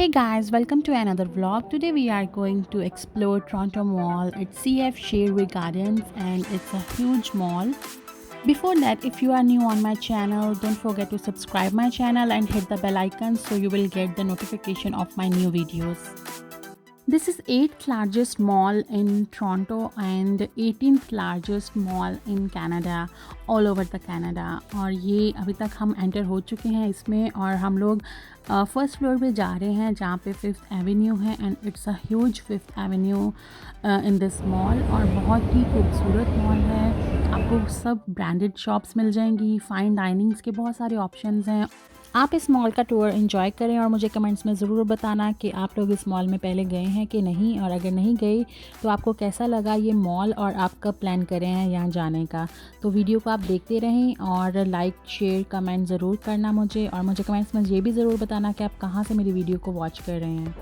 Hey guys, welcome to another vlog. Today we are going to explore Toronto Mall. It's CF Sherway Gardens and it's a huge mall. Before that, if you are new on my channel, don't forget to subscribe my channel and hit the bell icon so you will get the notification of my new videos. This is 8th largest mall in Toronto and 18th largest mall in Canada, all over the Canada. और ये अभी तक हम enter हो चुके हैं इसमें और हम लोग फर्स्ट फ्लोर पे जा रहे हैं जहाँ पे 5th एवेन्यू है and it's a huge 5th Avenue in this mall और बहुत ही खूबसूरत मॉल है। आपको सब ब्रांडेड शॉप्स मिल जाएंगी, फ़ाइन डाइनिंग्स के बहुत सारे ऑप्शंस हैं। आप इस मॉल का टूर एंजॉय करें और मुझे कमेंट्स में ज़रूर बताना कि आप लोग इस मॉल में पहले गए हैं कि नहीं, और अगर नहीं गए तो आपको कैसा लगा ये मॉल और आप कब प्लान करें हैं यहाँ जाने का। तो वीडियो को आप देखते रहें और लाइक शेयर कमेंट ज़रूर करना मुझे, और मुझे कमेंट्स में ये भी ज़रूर बताना कि आप कहाँ से मेरी वीडियो को वॉच कर रहे हैं।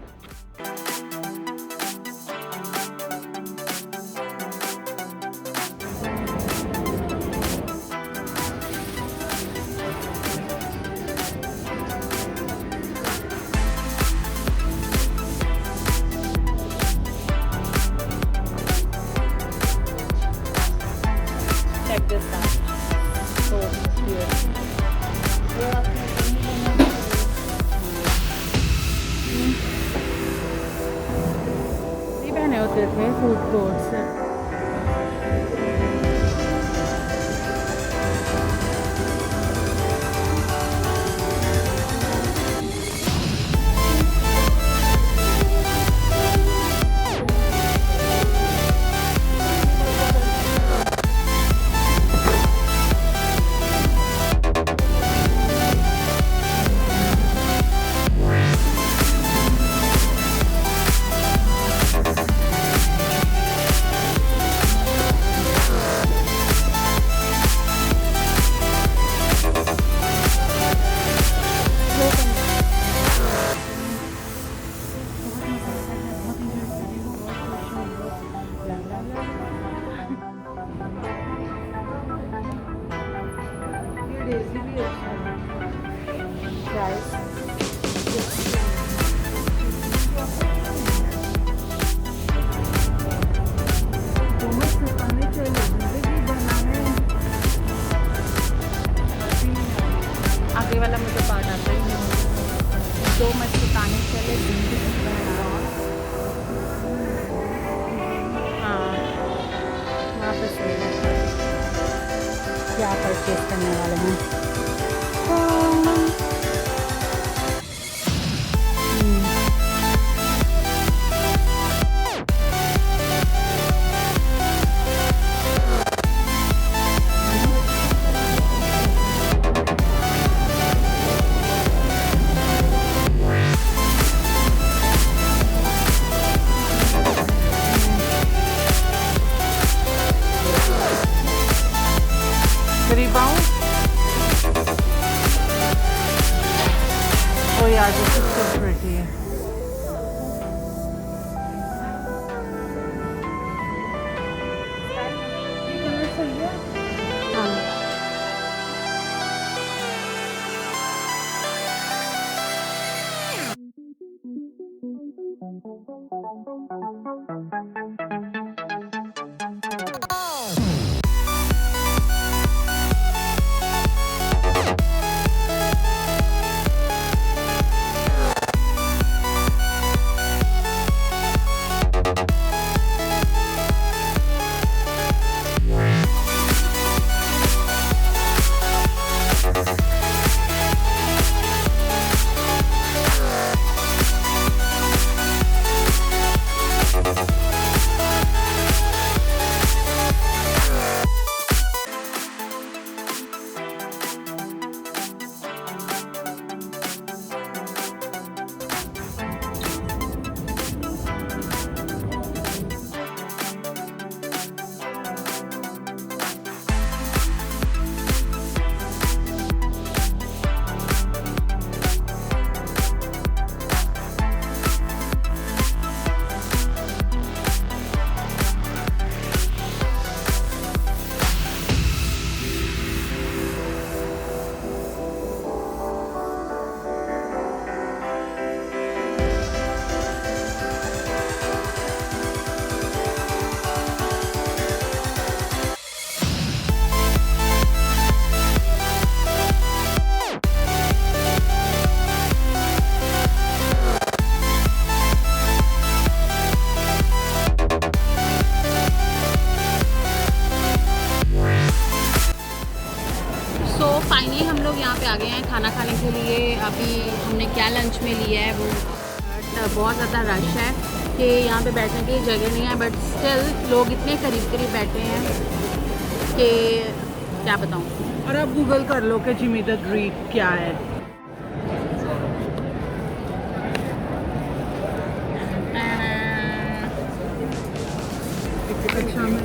Check this out. So beautiful. ये पहने होते थे फूड कोर्ट से। आगे वाला मुझे पार्ट आता ही नहीं। दो मत सिखाने चले हाँ, वापस क्या परचेज करने वाले हैं। Oh yeah, this is so pretty. क्या लंच में लिया है वो। बहुत ज़्यादा रश है कि यहाँ पे बैठने की जगह नहीं है, बट स्टिल लोग इतने करीब करीब बैठे हैं कि क्या बताऊँ। और आप गूगल कर लो कि जिमी द ग्रीक क्या है। अच्छा में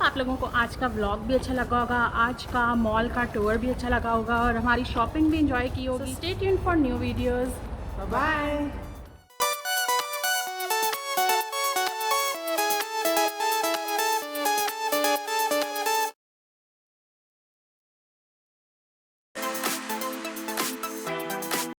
आप लोगों को आज का व्लॉग भी अच्छा लगा होगा, आज का मॉल का टूर भी अच्छा लगा होगा और हमारी शॉपिंग भी एंजॉय की होगी। Stay tuned for new videos. Bye bye.